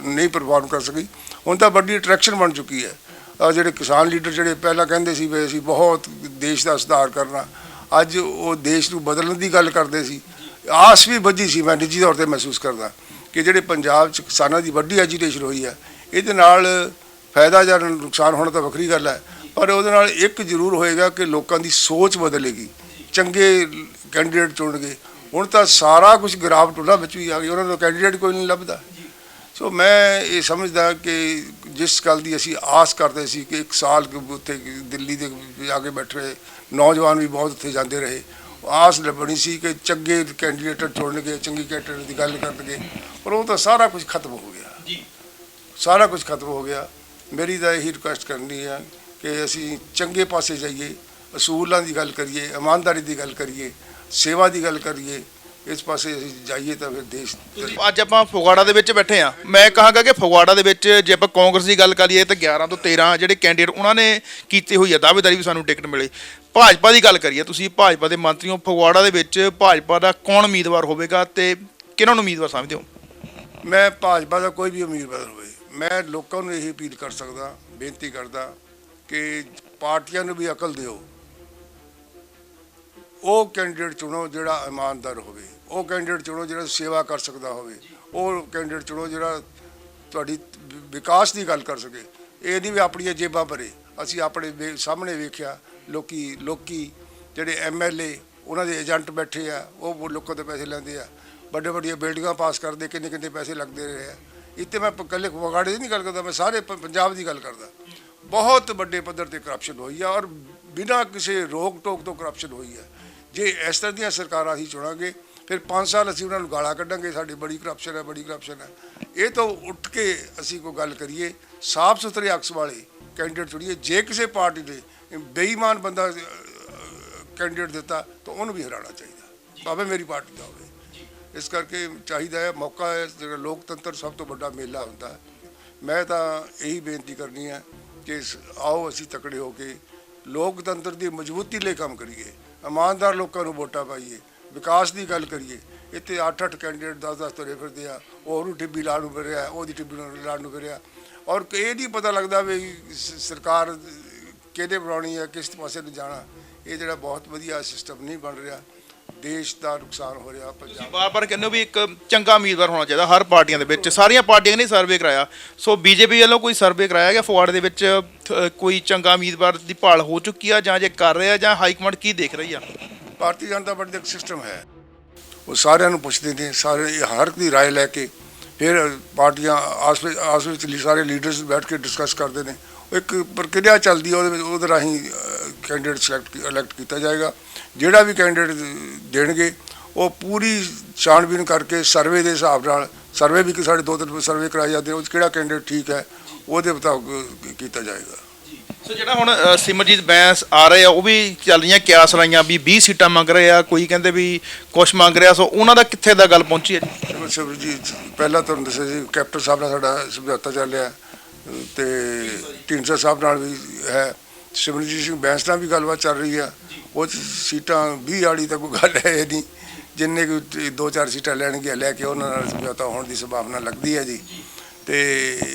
ਨਹੀਂ ਪਰਫਾਰਮ ਕਰ ਸਕੀ। ਹੁਣ ਤਾਂ ਵੱਡੀ ਅਟਰੈਕਸ਼ਨ ਬਣ ਚੁੱਕੀ ਹੈ। ਜਿਹੜੇ ਕਿਸਾਨ ਲੀਡਰ ਜਿਹੜੇ ਪਹਿਲਾਂ ਕਹਿੰਦੇ ਸੀ ਵੀ ਅਸੀਂ ਬਹੁਤ ਦੇਸ਼ ਦਾ ਸੁਧਾਰ ਕਰਨਾ, ਅੱਜ ਉਹ ਦੇਸ਼ ਨੂੰ ਬਦਲਣ ਦੀ ਗੱਲ ਕਰਦੇ ਸੀ। ਆਸ ਵੀ ਵੱਜੀ ਸੀ, ਮੈਂ ਨਿੱਜੀ ਤੌਰ 'ਤੇ ਮਹਿਸੂਸ ਕਰਦਾ ਕਿ ਜਿਹੜੇ ਪੰਜਾਬ 'ਚ ਕਿਸਾਨਾਂ ਦੀ ਵੱਡੀ ਐਜੀਟੇਸ਼ਨ ਹੋਈ ਹੈ, ਇਹਦੇ ਨਾਲ ਫਾਇਦਾ ਜਾਂ ਨੁਕਸਾਨ ਹੋਣਾ ਤਾਂ ਵੱਖਰੀ ਗੱਲ ਹੈ, ਪਰ ਉਹਦੇ ਨਾਲ ਇੱਕ ਜ਼ਰੂਰ ਹੋਏਗਾ ਕਿ ਲੋਕਾਂ ਦੀ ਸੋਚ ਬਦਲੇਗੀ, ਚੰਗੇ ਕੈਂਡੀਡੇਟ ਚੁਣਨਗੇ। ਹੁਣ ਤਾਂ ਸਾਰਾ ਕੁਝ ਗਿਰਾਵਟ ਉਹਨਾਂ ਵਿੱਚ ਵੀ ਆ ਗਈ, ਉਹਨਾਂ ਨੂੰ ਕੈਂਡੀਡੇਟ ਕੋਈ ਨਹੀਂ ਲੱਭਦਾ। ਸੋ ਮੈਂ ਇਹ ਸਮਝਦਾ ਕਿ ਜਿਸ ਗੱਲ ਦੀ ਅਸੀਂ ਆਸ ਕਰਦੇ ਸੀ ਕਿ 1 ਸਾਲ ਉੱਥੇ ਦਿੱਲੀ ਦੇ ਜਾ ਕੇ ਬੈਠੇ ਨੌਜਵਾਨ ਵੀ ਬਹੁਤ ਉੱਥੇ ਜਾਂਦੇ ਰਹੇ, ਆਸ ਬਣੀ ਸੀ ਕਿ ਚੰਗੇ ਕੈਂਡੀਡੇਟ ਚੁਣਨਗੇ, ਚੰਗੀ ਕੈਂਡੀਡੇਟ ਦੀ ਗੱਲ ਕਰਨਗੇ, ਪਰ ਉਹ ਤਾਂ ਸਾਰਾ ਕੁਝ ਖਤਮ ਹੋ ਗਿਆ, ਸਾਰਾ ਕੁਝ ਖਤਮ ਹੋ ਗਿਆ। ਮੇਰੀ ਤਾਂ ਇਹੀ ਰਿਕੁਐਸਟ ਕਰਨੀ ਹੈ ਕਿ ਅਸੀਂ ਚੰਗੇ ਪਾਸੇ ਜਾਈਏ, ਅਸੂਲਾਂ ਦੀ ਗੱਲ ਕਰੀਏ, ਇਮਾਨਦਾਰੀ ਦੀ ਗੱਲ ਕਰੀਏ, ਸੇਵਾ ਦੀ ਗੱਲ ਕਰੀਏ। ਇਸ ਪਾਸੇ ਅਸੀਂ ਜਾਈਏ ਤਾਂ ਫਿਰ ਦੇਸ਼। ਅੱਜ ਆਪਾਂ ਫਗਵਾੜਾ ਦੇ ਵਿੱਚ ਬੈਠੇ ਆ। ਮੈਂ ਕਹਾਂਗਾ ਕਿ ਫਗਵਾੜਾ ਦੇ ਵਿੱਚ ਜੇ ਆਪਾਂ ਕਾਂਗਰਸ ਦੀ ਗੱਲ ਕਰੀਏ ਤਾਂ 11 ਤੋਂ 13 ਜਿਹੜੇ ਕੈਂਡੀਡੇਟ ਉਹਨਾਂ ਨੇ ਕੀਤੀ ਹੋਈ ਹੈ ਦਾਅਵੇਦਾਰੀ ਵੀ ਸਾਨੂੰ ਟਿਕਟ ਮਿਲੇ। ਭਾਜਪਾ ਦੀ ਗੱਲ ਕਰੀਏ, ਤੁਸੀਂ ਭਾਜਪਾ ਦੇ ਮੰਤਰੀ ਹੋ, ਫਗਵਾੜਾ ਦੇ ਵਿੱਚ ਭਾਜਪਾ ਦਾ ਕੌਣ ਉਮੀਦਵਾਰ ਹੋਵੇਗਾ ਤੇ ਕਿਹਨਾਂ ਨੂੰ ਉਮੀਦਵਾਰ ਸਮਝਦੇ ਹੋ? ਮੈਂ ਭਾਜਪਾ ਦਾ ਕੋਈ ਵੀ ਉਮੀਦਵਾਰ ਹੋਵੇ, ਮੈਂ ਲੋਕਾਂ ਨੂੰ ਇਹ ਅਪੀਲ ਕਰ ਸਕਦਾ, ਬੇਨਤੀ ਕਰਦਾ ਕਿ ਪਾਰਟੀਆਂ ਨੂੰ ਵੀ ਅਕਲ ਦਿਓ। ਉਹ ਕੈਂਡੀਡੇਟ ਚੁਣੋ ਜਿਹੜਾ ਇਮਾਨਦਾਰ ਹੋਵੇ, ਉਹ ਕੈਂਡੀਡੇਟ ਚੁਣੋ ਜਿਹੜਾ ਸੇਵਾ ਕਰ ਸਕਦਾ ਹੋਵੇ, ਉਹ ਕੈਂਡੀਡੇਟ ਚੁਣੋ ਜਿਹੜਾ ਤੁਹਾਡੀ ਵਿਕਾਸ ਦੀ ਗੱਲ ਕਰ ਸਕੇ। ਇਹ ਨਹੀਂ ਵੀ ਆਪਣੀਆਂ ਜੇਬਾਂ ਭਰੇ। ਅਸੀਂ ਆਪਣੇ ਸਾਹਮਣੇ ਵੇਖਿਆ ਲੋਕੀ ਜਿਹੜੇ MLA ਉਹਨਾਂ ਦੇ ਏਜੰਟ ਬੈਠੇ ਆ, ਉਹ ਲੋਕਾਂ ਤੋਂ ਪੈਸੇ ਲੈਂਦੇ ਆ, ਵੱਡੀਆਂ ਬਿਲਡਿੰਗਾਂ ਪਾਸ ਕਰਦੇ, ਕਿੰਨੇ ਪੈਸੇ ਲੱਗਦੇ ਰਹੇ ਆ। ਇੱਥੇ ਮੈਂ ਇਕੱਲੇ ਫਗਵਾੜੇ ਦੀ ਨਹੀਂ ਗੱਲ ਕਰਦਾ, ਮੈਂ ਸਾਰੇ ਪੰਜਾਬ ਦੀ ਗੱਲ ਕਰਦਾ। ਬਹੁਤ ਵੱਡੇ ਪੱਧਰ 'ਤੇ ਕਰਪਸ਼ਨ ਹੋਈ ਆ ਔਰ ਬਿਨਾਂ ਕਿਸੇ ਰੋਕ ਟੋਕ ਤੋਂ ਕਰਪਸ਼ਨ ਹੋਈ ਹੈ। ਜੇ ਇਸ ਤਰ੍ਹਾਂ ਦੀਆਂ ਸਰਕਾਰਾਂ ਅਸੀਂ ਚੁਣਾਂਗੇ ਫਿਰ 5 ਸਾਲ ਅਸੀਂ ਉਹਨਾਂ ਨੂੰ ਗਾਲਾਂ ਕੱਢਾਂਗੇ, ਸਾਡੀ ਬੜੀ ਕਰਪਸ਼ਨ ਹੈ। ਇਹ ਤੋਂ ਉੱਠ ਕੇ ਅਸੀਂ ਕੋਈ ਗੱਲ ਕਰੀਏ, ਸਾਫ਼ ਸੁਥਰੇ ਅਕਸ ਵਾਲੇ ਕੈਂਡੀਡੇਟ ਚੁਣੀਏ। ਜੇ ਕਿਸੇ ਪਾਰਟੀ ਨੇ ਬੇਈਮਾਨ ਬੰਦਾ ਕੈਂਡੀਡੇਟ ਦਿੱਤਾ ਤਾਂ ਉਹਨੂੰ ਵੀ ਹਰਾਉਣਾ ਚਾਹੀਦਾ, ਭਾਵੇਂ ਮੇਰੀ ਪਾਰਟੀ ਦਾ ਹੋਵੇ। ਇਸ ਕਰਕੇ ਚਾਹੀਦਾ ਹੈ, ਮੌਕਾ ਹੈ, ਜਿਹੜਾ ਲੋਕਤੰਤਰ ਸਭ ਤੋਂ ਵੱਡਾ ਮੇਲਾ ਹੁੰਦਾ ਹੈ। ਮੈਂ ਤਾਂ ਇਹੀ ਬੇਨਤੀ ਕਰਨੀ ਹੈ ਕਿ ਆਓ ਅਸੀਂ ਤਕੜੇ ਹੋ ਕੇ ਲੋਕਤੰਤਰ ਦੀ ਮਜ਼ਬੂਤੀ ਲਈ ਕੰਮ ਕਰੀਏ, ਇਮਾਨਦਾਰ ਲੋਕਾਂ ਨੂੰ ਵੋਟਾਂ ਪਾਈਏ, ਵਿਕਾਸ ਦੀ ਗੱਲ ਕਰੀਏ। ਇੱਥੇ 8-8 ਕੈਂਡੀਡੇਟ 10-10 ਤੁਰੇ ਫਿਰਦੇ ਆ, ਉਹਨੂੰ ਟਿੱਬੀ ਲਾਉਣ ਨੂੰ ਫਿਰਿਆ, ਉਹਦੀ ਟਿੱਬੀ ਲਾਉਣ ਨੂੰ ਫਿਰਿਆ, ਔਰ ਇਹ ਨਹੀਂ ਪਤਾ ਲੱਗਦਾ ਵੀ ਸਰਕਾਰ ਕਿਹਦੇ ਬਣਾਉਣੀ ਹੈ, ਕਿਸ ਪਾਸੇ ਨੂੰ ਜਾਣਾ। ਇਹ ਜਿਹੜਾ ਬਹੁਤ ਵਧੀਆ ਸਿਸਟਮ ਨਹੀਂ ਬਣ ਰਿਹਾ, ਦੇਸ਼ ਦਾ ਨੁਕਸਾਨ ਹੋ ਰਿਹਾ। ਤੁਸੀਂ ਬਾਰ-ਬਾਰ ਕਹਿੰਦੇ ਹੋ ਵੀ ਇੱਕ ਚੰਗਾ ਉਮੀਦਵਾਰ ਹੋਣਾ ਚਾਹੀਦਾ ਹਰ ਪਾਰਟੀਆਂ ਦੇ ਵਿੱਚ, ਸਾਰੀਆਂ ਪਾਰਟੀਆਂ ਨੇ ਸਰਵੇ ਕਰਾਇਆ। ਸੋ ਬੀਜੇਪੀ ਵੱਲੋਂ ਕੋਈ ਸਰਵੇ ਕਰਾਇਆ ਗਿਆ ਫਗਵਾੜੇ ਦੇ ਵਿੱਚ? ਕੋਈ ਚੰਗਾ ਉਮੀਦਵਾਰ ਦੀ ਭਾਲ ਹੋ ਚੁੱਕੀ ਆ ਜਾਂ ਜੇ ਕਰ ਰਿਹਾ ਜਾਂ ਹਾਈ ਕਮਾਂਡ ਕੀ ਦੇਖ ਰਹੀ ਆ? ਭਾਰਤੀ ਜਨਤਾ ਪਾਰਟੀ ਦਾ ਇੱਕ ਸਿਸਟਮ ਹੈ, ਉਹ ਸਾਰਿਆਂ ਨੂੰ ਪੁੱਛਦੇ ਨੇ, ਸਾਰੇ ਹਰ ਇੱਕ ਦੀ ਰਾਏ ਲੈ ਕੇ ਫਿਰ ਪਾਰਟੀਆਂ ਆਸ ਵਿੱਚ ਸਾਰੇ ਲੀਡਰਸ ਬੈਠ ਕੇ ਡਿਸਕਸ ਕਰਦੇ ਨੇ। ਇੱਕ ਪ੍ਰਕਿਰਿਆ ਚੱਲਦੀ ਹੈ, ਉਹਦੇ ਵਿੱਚ ਉਹਦੇ ਰਾਹੀਂ ਕੈਂਡੀਡੇਟ ਇਲੈਕਟ ਕੀਤਾ ਜਾਏਗਾ। ਜਿਹੜਾ ਵੀ ਕੈਂਡੀਡੇਟ ਦੇਣਗੇ ਉਹ ਪੂਰੀ ਛਾਣਬੀਨ ਕਰਕੇ ਸਰਵੇ ਦੇ ਹਿਸਾਬ ਨਾਲ, ਸਰਵੇ ਵੀ ਕਿ ਸਾਡੇ 2-3 ਸਰਵੇ ਕਰਾਏ ਜਾਂਦੇ, ਉਹ 'ਚ ਕਿਹੜਾ ਕੈਂਡੀਡੇਟ ਠੀਕ ਹੈ ਉਹਦੇ ਮੁਤਾਬਕ ਕੀਤਾ ਜਾਏਗਾ। ਸੋ ਜਿਹੜਾ ਹੁਣ ਸਿਮਰਜੀਤ ਬੈਂਸ ਆ ਰਹੇ ਆ, ਉਹ ਵੀ ਚੱਲ ਰਹੀਆਂ ਕਿਆਸ ਲਾਈਆਂ ਵੀ 20 ਸੀਟਾਂ ਮੰਗ ਰਹੇ ਆ, ਕੋਈ ਕਹਿੰਦੇ ਵੀ ਕੁਛ ਮੰਗ ਰਿਹਾ। ਸੋ ਉਹਨਾਂ ਦਾ ਕਿੱਥੇ ਦਾ ਗੱਲ ਪਹੁੰਚੀ ਹੈ ਜੀ? ਸਿਮਰਜੀਤ ਪਹਿਲਾਂ ਤੁਹਾਨੂੰ ਦੱਸਿਆ ਜੀ, ਕੈਪਟਨ ਸਾਹਿਬ ਨਾਲ ਸਾਡਾ ਸਮਝੌਤਾ ਚੱਲਿਆ ਤੇ ਢੀਂਡਸਾ ਸਾਹਿਬ ਨਾਲ ਵੀ ਹੈ, ਸਿਮਰਜੀਤ ਸਿੰਘ ਬੈਂਸ ਨਾਲ ਵੀ ਗੱਲਬਾਤ ਚੱਲ ਰਹੀ ਆ। ਉਹ 'ਚ ਸੀਟਾਂ 20 ਵਾਲੀ ਤਾਂ ਕੋਈ ਗੱਲ ਹੈ ਨਹੀਂ, ਜਿੰਨੇ ਕੋਈ 2-4 ਸੀਟਾਂ ਲੈਣਗੇ ਲੈ ਕੇ ਉਹਨਾਂ ਨਾਲ ਸਮਝੌਤਾ ਹੋਣ ਦੀ ਸੰਭਾਵਨਾ ਲੱਗਦੀ ਹੈ ਜੀ। ਤੇ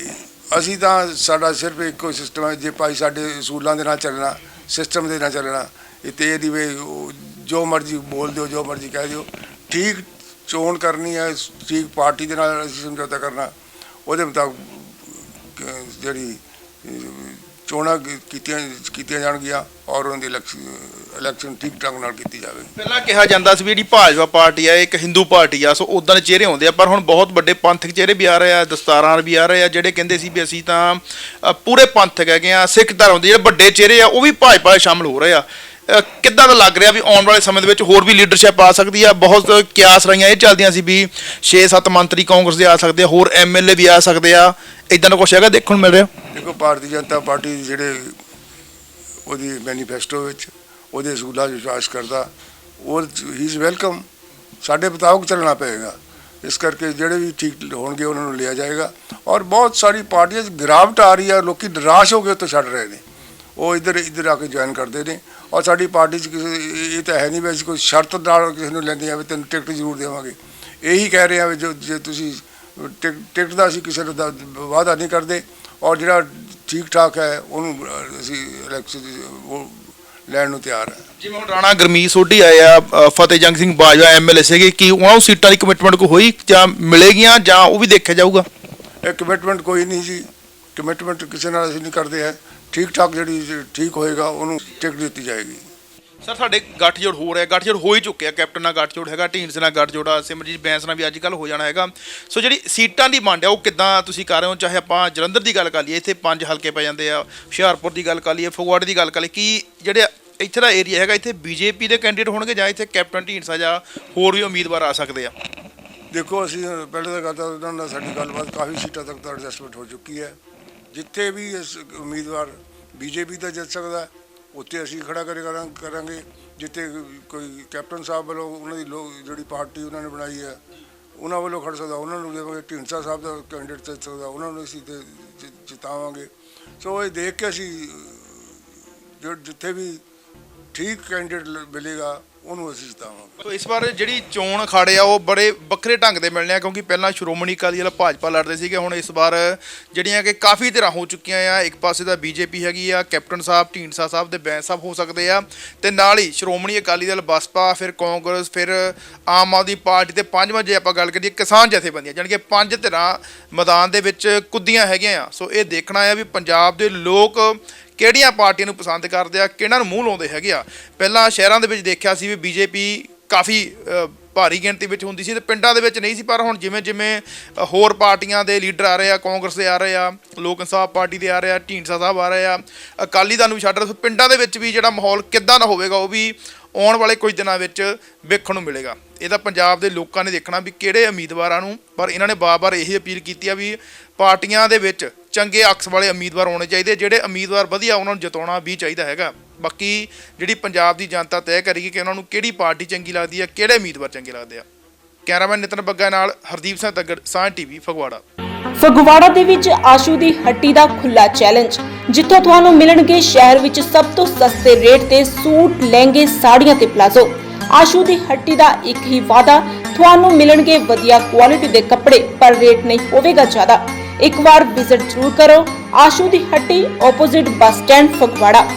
ਅਸੀਂ ਤਾਂ ਸਾਡਾ ਸਿਰਫ ਇੱਕੋ ਸਿਸਟਮ ਹੈ, ਜੇ ਭਾਈ ਸਾਡੇ ਅਸੂਲਾਂ ਦੇ ਨਾਲ ਚੱਲਣਾ, ਸਿਸਟਮ ਦੇ ਨਾਲ ਚੱਲਣਾ। ਇਹ ਦੀ ਵੇ ਜੋ ਮਰਜ਼ੀ ਬੋਲ ਦਿਓ, ਜੋ ਮਰਜ਼ੀ ਕਹਿ ਦਿਓ, ਠੀਕ ਚੋਣ ਕਰਨੀ ਹੈ, ਠੀਕ ਪਾਰਟੀ ਦੇ ਨਾਲ ਅਸੀਂ ਸਮਝੌਤਾ ਕਰਨਾ, ਉਹਦੇ ਮੁਤਾਬਕ ਜਿਹੜੀ ਚੋਣਾਂ ਕੀਤੀਆਂ ਜਾਣਗੀਆਂ ਔਰ ਉਹਨਾਂ ਦੀ ਇਲੈਕਸ਼ਨ ਠੀਕ ਢੰਗ ਨਾਲ ਕੀਤੀ ਜਾਵੇ। ਪਹਿਲਾਂ ਕਿਹਾ ਜਾਂਦਾ ਸੀ ਵੀ ਜਿਹੜੀ ਭਾਜਪਾ ਪਾਰਟੀ ਆ ਇੱਕ ਹਿੰਦੂ ਪਾਰਟੀ ਆ, ਸੋ ਉਦਾਂ ਦੇ ਚਿਹਰੇ ਆਉਂਦੇ ਆ, ਪਰ ਹੁਣ ਬਹੁਤ ਵੱਡੇ ਪੰਥਕ ਚਿਹਰੇ ਵੀ ਆ ਰਹੇ ਆ, ਦਸਤਾਰਾਂ ਵੀ ਆ ਰਹੇ ਆ, ਜਿਹੜੇ ਕਹਿੰਦੇ ਸੀ ਵੀ ਅਸੀਂ ਤਾਂ ਪੂਰੇ ਪੰਥਕ ਹੈਗੇ ਆ, ਸਿੱਖ ਧਰਮ ਦੇ ਜਿਹੜੇ ਵੱਡੇ ਚਿਹਰੇ ਆ ਉਹ ਵੀ ਭਾਜਪਾ ਸ਼ਾਮਲ ਹੋ ਰਹੇ ਆ। ਕਿੱਦਾਂ ਦਾ ਲੱਗ ਰਿਹਾ ਵੀ ਆਉਣ ਵਾਲੇ ਸਮੇਂ ਦੇ ਵਿੱਚ ਹੋਰ ਵੀ ਲੀਡਰਸ਼ਿਪ ਆ ਸਕਦੀ ਆ? ਬਹੁਤ ਕਿਆਸ ਰਹੀਆਂ ਇਹ ਚੱਲਦੀਆਂ ਸੀ ਵੀ 6-7 ਮੰਤਰੀ ਕਾਂਗਰਸ ਦੇ ਆ ਸਕਦੇ ਆ, ਹੋਰ MLA ਵੀ ਆ ਸਕਦੇ ਆ, ਇਦਾਂ ਦਾ ਕੁਛ ਹੈਗਾ ਦੇਖਣ ਨੂੰ ਮਿਲ ਰਿਹਾ? ਦੇਖੋ, ਭਾਰਤੀ ਜਨਤਾ ਪਾਰਟੀ ਜਿਹੜੇ ਉਹਦੀ ਮੈਨੀਫੈਸਟੋ ਵਿੱਚ ਉਹਦੇ ਅਸੂਲਾਂ 'ਚ ਵਿਸ਼ਵਾਸ ਕਰਦਾ, ਉਹ ਹੀ ਇਜ਼ ਵੈਲਕਮ। ਸਾਡੇ ਮੁਤਾਬਕ ਚੱਲਣਾ ਪਏਗਾ, ਇਸ ਕਰਕੇ ਜਿਹੜੇ ਵੀ ਠੀਕ ਹੋਣਗੇ ਉਹਨਾਂ ਨੂੰ ਲਿਆ ਜਾਏਗਾ। ਔਰ ਬਹੁਤ ਸਾਰੀ ਪਾਰਟੀਆਂ 'ਚ ਗਿਰਾਵਟ ਆ ਰਹੀ ਆ, ਲੋਕੀ ਨਿਰਾਸ਼ ਹੋ ਕੇ ਉੱਥੋਂ ਛੱਡ ਰਹੇ ਨੇ, ਉਹ ਇੱਧਰ ਆ ਕੇ ਜੁਆਇਨ ਕਰਦੇ ਨੇ। ਔਰ ਸਾਡੀ ਪਾਰਟੀ 'ਚ ਕਿਸੇ ਇਹ ਤਾਂ ਹੈ ਨਹੀਂ ਵੀ ਅਸੀਂ ਕੋਈ ਸ਼ਰਤ ਨਾਲ ਕਿਸੇ ਨੂੰ ਲੈਂਦੇ ਆ ਵੀ ਤੈਨੂੰ ਟਿਕਟ ਜ਼ਰੂਰ ਦੇਵਾਂਗੇ। ਇਹੀ ਕਹਿ ਰਹੇ ਹਾਂ ਵੀ ਜੋ ਜੇ ਤੁਸੀਂ ਟਿਕਟ ਦਾ ਅਸੀਂ ਕਿਸੇ ਦਾ ਵਾਅਦਾ ਨਹੀਂ ਕਰਦੇ, ਔਰ ਜਿਹੜਾ ਠੀਕ ਠਾਕ ਹੈ ਉਹਨੂੰ ਅਸੀਂ ਇਲੈਕਸ਼ਨ ਉਹ ਲੈਣ ਨੂੰ ਤਿਆਰ ਹੈ। ਜਿਵੇਂ ਹੁਣ ਰਾਣਾ ਗੁਰਮੀਤ ਸੋਢੀ ਆਏ ਆ, ਫਤਿਹਜੰਗ ਸਿੰਘ ਬਾਜਵਾ ਐਮਐਲਏ ਸੀਗੇ, ਕੀ ਉਹਨਾਂ ਨੂੰ ਸੀਟਾਂ ਦੀ ਕਮਿਟਮੈਂਟ ਕੋਈ ਹੋਈ ਜਾਂ ਮਿਲੇਗੀਆਂ ਜਾਂ ਉਹ ਵੀ ਦੇਖਿਆ ਜਾਊਗਾ? ਇਹ ਕਮਿਟਮੈਂਟ ਕੋਈ ਨਹੀਂ ਜੀ, ਕਮਿਟਮੈਂਟ ਕਿਸੇ ਨਾਲ ਅਸੀਂ ਨਹੀਂ ਕਰਦੇ ਹੈ। ਠੀਕ ਠਾਕ ਜਿਹੜੀ ਠੀਕ ਹੋਏਗਾ ਉਹਨੂੰ ਟਿਕਟ ਦਿੱਤੀ ਜਾਏਗੀ। ਸਰ ਸਾਡੇ ਗੱਠਜੋੜ ਹੋ ਰਿਹਾ, ਗੱਠਜੋੜ ਹੋ ਹੀ ਚੁੱਕਿਆ, ਕੈਪਟਨ ਨਾਲ ਗੱਠਜੋੜ ਹੈਗਾ, ਢੀਂਡਸੇ ਨਾਲ ਗੱਠਜੋੜ ਆ, ਸਿਮਰਜੀਤ ਬੈਂਸ ਨਾਲ ਵੀ ਅੱਜ ਕੱਲ੍ਹ ਹੋ ਜਾਣਾ ਹੈਗਾ। ਸੋ ਜਿਹੜੀ ਸੀਟਾਂ ਦੀ ਵੰਡ ਆ ਉਹ ਕਿੱਦਾਂ ਤੁਸੀਂ ਕਰ ਰਹੇ ਹੋ? ਚਾਹੇ ਆਪਾਂ ਜਲੰਧਰ ਦੀ ਗੱਲ ਕਰ ਲਈਏ, ਇੱਥੇ 5 ਹਲਕੇ ਪੈ ਜਾਂਦੇ ਆ, ਹੁਸ਼ਿਆਰਪੁਰ ਦੀ ਗੱਲ ਕਰ ਲਈਏ, ਫਗਵਾੜੇ ਦੀ ਗੱਲ ਕਰ ਲਈਏ, ਕੀ ਜਿਹੜੇ ਇੱਥੇ ਦਾ ਏਰੀਆ ਹੈਗਾ ਇੱਥੇ ਬੀਜੇਪੀ ਦੇ ਕੈਂਡੀਡੇਟ ਹੋਣਗੇ ਜਾਂ ਇੱਥੇ ਕੈਪਟਨ ਢੀਂਡਸਾ ਜਾਂ ਹੋਰ ਵੀ ਉਮੀਦਵਾਰ ਆ ਸਕਦੇ ਆ? ਦੇਖੋ ਅਸੀਂ ਪਹਿਲੇ ਤਾਂ ਕਰਦਾ ਉਹਨਾਂ ਨਾਲ ਸਾਡੀ ਗੱਲਬਾਤ ਕਾਫੀ ਸੀਟਾਂ ਤੱਕ ਤਾਂ ਐਡਜਸਟਮੈਂਟ ਹੋ ਚੁੱਕੀ ਹੈ। ਜਿੱਥੇ ਵੀ ਇਸ ਉਮੀਦਵਾਰ ਬੀਜੇਪੀ ਦਾ ਜਿੱਤ ਸਕਦਾ ਉੱਥੇ ਅਸੀਂ ਖੜਾ ਕਰਾਂਗੇ। ਜਿੱਥੇ ਕੋਈ ਕੈਪਟਨ ਸਾਹਿਬ ਵੱਲੋਂ ਉਹਨਾਂ ਦੀ ਜਿਹੜੀ ਪਾਰਟੀ ਉਹਨਾਂ ਨੇ ਬਣਾਈ ਹੈ ਉਹਨਾਂ ਵੱਲੋਂ ਖੜ ਸਕਦਾ ਉਹਨਾਂ ਨੂੰ ਦੇਵਾਂਗੇ। ਢੀਂਡਸਾ ਸਾਹਿਬ ਦਾ ਕੈਂਡੀਡੇਟ ਜਿੱਤ ਸਕਦਾ ਉਹਨਾਂ ਨੂੰ ਅਸੀਂ ਜਿਤਾਵਾਂਗੇ। ਸੋ ਇਹ ਦੇਖ ਕੇ ਅਸੀਂ ਜਿੱਥੇ ਵੀ ਠੀਕ ਕੈਂਡੀਡੇਟ ਮਿਲੇਗਾ ਉਹਨੂੰ ਅਸੀਂ ਜਿਤਾਵਾਂਗੇ। ਸੋ ਇਸ ਵਾਰ ਜਿਹੜੀ ਚੋਣ ਅਖਾੜੇ ਆ ਉਹ ਬੜੇ ਵੱਖਰੇ ਢੰਗ ਦੇ ਮਿਲਣੇ ਆ, ਕਿਉਂਕਿ ਪਹਿਲਾਂ ਸ਼੍ਰੋਮਣੀ ਅਕਾਲੀ ਦਲ ਭਾਜਪਾ ਲੜਦੇ ਸੀਗੇ, ਹੁਣ ਇਸ ਵਾਰ ਜਿਹੜੀਆਂ ਕਿ ਕਾਫੀ ਧਿਰਾਂ ਹੋ ਚੁੱਕੀਆਂ ਆ। ਇੱਕ ਪਾਸੇ ਦਾ ਬੀਜੇਪੀ ਹੈਗੀ ਆ, ਕੈਪਟਨ ਸਾਹਿਬ ਢੀਂਡਸਾ ਸਾਹਿਬ ਦੇ ਬੈਂਸ ਸਾਹਿਬ ਹੋ ਸਕਦੇ ਆ, ਤੇ ਨਾਲ ਹੀ ਸ਼੍ਰੋਮਣੀ ਅਕਾਲੀ ਦਲ, ਬਸਪਾ, ਫਿਰ ਕਾਂਗਰਸ, ਫਿਰ ਆਮ ਆਦਮੀ ਪਾਰਟੀ ਤੇ ਪੰਜਵਾਂ ਜੇ ਆਪਾਂ ਗੱਲ ਕਰੀਏ ਕਿਸਾਨ ਜਥੇਬੰਦੀਆਂ, ਜਾਣੀ ਕਿ 5 ਧਿਰਾਂ ਮੈਦਾਨ ਦੇ ਵਿੱਚ ਕੁੱਦੀਆਂ ਹੈਗੀਆਂ ਆ। ਸੋ ਇਹ ਦੇਖਣਾ ਆ ਵੀ ਪੰਜਾਬ ਦੇ ਲੋਕ ਕਿਹੜੀਆਂ ਪਾਰਟੀਆਂ ਨੂੰ ਪਸੰਦ ਕਰਦੇ ਆ, ਕਿਹਨਾਂ ਨੂੰ ਮੂੰਹ ਲਾਉਂਦੇ ਹੈਗੇ ਆ। ਪਹਿਲਾਂ ਸ਼ਹਿਰਾਂ ਦੇ ਵਿੱਚ ਦੇਖਿਆ ਸੀ ਵੀ ਬੀਜੇਪੀ ਕਾਫੀ ਭਾਰੀ ਗਿਣਤੀ ਵਿੱਚ ਹੁੰਦੀ ਸੀ ਤੇ ਪਿੰਡਾਂ ਦੇ ਵਿੱਚ ਨਹੀਂ ਸੀ, ਪਰ ਹੁਣ ਜਿਵੇਂ ਜਿਵੇਂ ਹੋਰ ਪਾਰਟੀਆਂ ਦੇ ਲੀਡਰ ਆ ਰਹੇ ਆ, ਕਾਂਗਰਸ ਦੇ ਆ ਰਹੇ ਆ, ਲੋਕ ਇਨਸਾਫ ਪਾਰਟੀ ਦੇ ਆ ਰਹੇ ਆ, ਢੀਂਡਸਾ ਸਾਹਿਬ ਆ ਰਹੇ ਆ, ਅਕਾਲੀ ਦਲ ਨੂੰ ਵੀ ਛੱਡ ਰਹੇ, ਪਿੰਡਾਂ ਦੇ ਵਿੱਚ ਵੀ ਜਿਹੜਾ ਮਾਹੌਲ ਕਿੱਦਾਂ ਦਾ ਹੋਵੇਗਾ ਉਹ ਵੀ ਆਉਣ ਵਾਲੇ ਕੁਝ ਦਿਨਾਂ ਵਿੱਚ ਵੇਖਣ ਨੂੰ ਮਿਲੇਗਾ। ਇਹਦਾ ਪੰਜਾਬ ਦੇ ਲੋਕਾਂ ਨੇ ਦੇਖਣਾ ਵੀ ਕਿਹੜੇ ਉਮੀਦਵਾਰਾਂ ਨੂੰ, ਪਰ ਇਹਨਾਂ ਨੇ ਬਾਰ-ਬਾਰ ਇਹੀ ਅਪੀਲ ਕੀਤੀ ਆ ਵੀ ਪਾਰਟੀਆਂ ਦੇ ਵਿੱਚ ਚੰਗੇ ਅਕਸ ਵਾਲੇ ਉਮੀਦਵਾਰ ਹੋਣੇ ਚਾਹੀਦੇ, ਜਿਹੜੇ ਉਮੀਦਵਾਰ ਵਧੀਆ ਉਹਨਾਂ ਨੂੰ ਜਿਤਾਉਣਾ ਵੀ ਚਾਹੀਦਾ ਹੈਗਾ। ਬਾਕੀ ਜਿਹੜੀ ਪੰਜਾਬ ਦੀ ਜਨਤਾ ਤੈਅ ਕਰੇਗੀ ਕਿ ਉਹਨਾਂ ਨੂੰ ਕਿਹੜੀ ਪਾਰਟੀ ਚੰਗੀ ਲੱਗਦੀ ਹੈ, ਕਿਹੜੇ ਉਮੀਦਵਾਰ ਚੰਗੇ ਲੱਗਦੇ ਆ। ਕੈਮਰਾਮੈਨ ਨਿਤਨ ਬੱਗਾ ਨਾਲ ਹਰਦੀਪ ਸਿੰਘ ਤੱਗੜ, ਸਾਂਝ ਟੀਵੀ, ਫਗਵਾੜਾ। ਫਗਵਾੜਾ ਦੇ ਵਿੱਚ ਆਸ਼ੂ ਦੀ ਹੱਟੀ ਦਾ ਖੁੱਲਾ ਚੈਲੰਜ, ਜਿੱਥੋਂ ਤੁਹਾਨੂੰ ਮਿਲਣਗੇ ਸ਼ਹਿਰ ਵਿੱਚ ਸਭ ਤੋਂ ਸਸਤੇ ਰੇਟ ਤੇ ਸੂਟ, ਲਹਿੰਗੇ, ਸਾੜੀਆਂ ਤੇ ਪਲਾਜ਼ੋ। ਆਸ਼ੂ ਦੀ ਹੱਟੀ ਦਾ ਇੱਕ ਹੀ ਵਾਅਦਾ, ਤੁਹਾਨੂੰ ਮਿਲਣਗੇ ਵਧੀਆ ਕੁਆਲਿਟੀ ਦੇ ਕੱਪੜੇ, ਪਰ ਰੇਟ ਨਹੀਂ ਹੋਵੇਗਾ ਜ਼ਿਆਦਾ। ਇੱਕ ਵਾਰ ਵਿਜ਼ਿਟ ਜ਼ਰੂਰ ਕਰੋ। ਆਸ਼ੂ ਦੀ ਹੱਟੀ, ਆਪੋਜ਼ਿਟ ਬੱਸ ਸਟੈਂਡ, ਫਗਵਾੜਾ।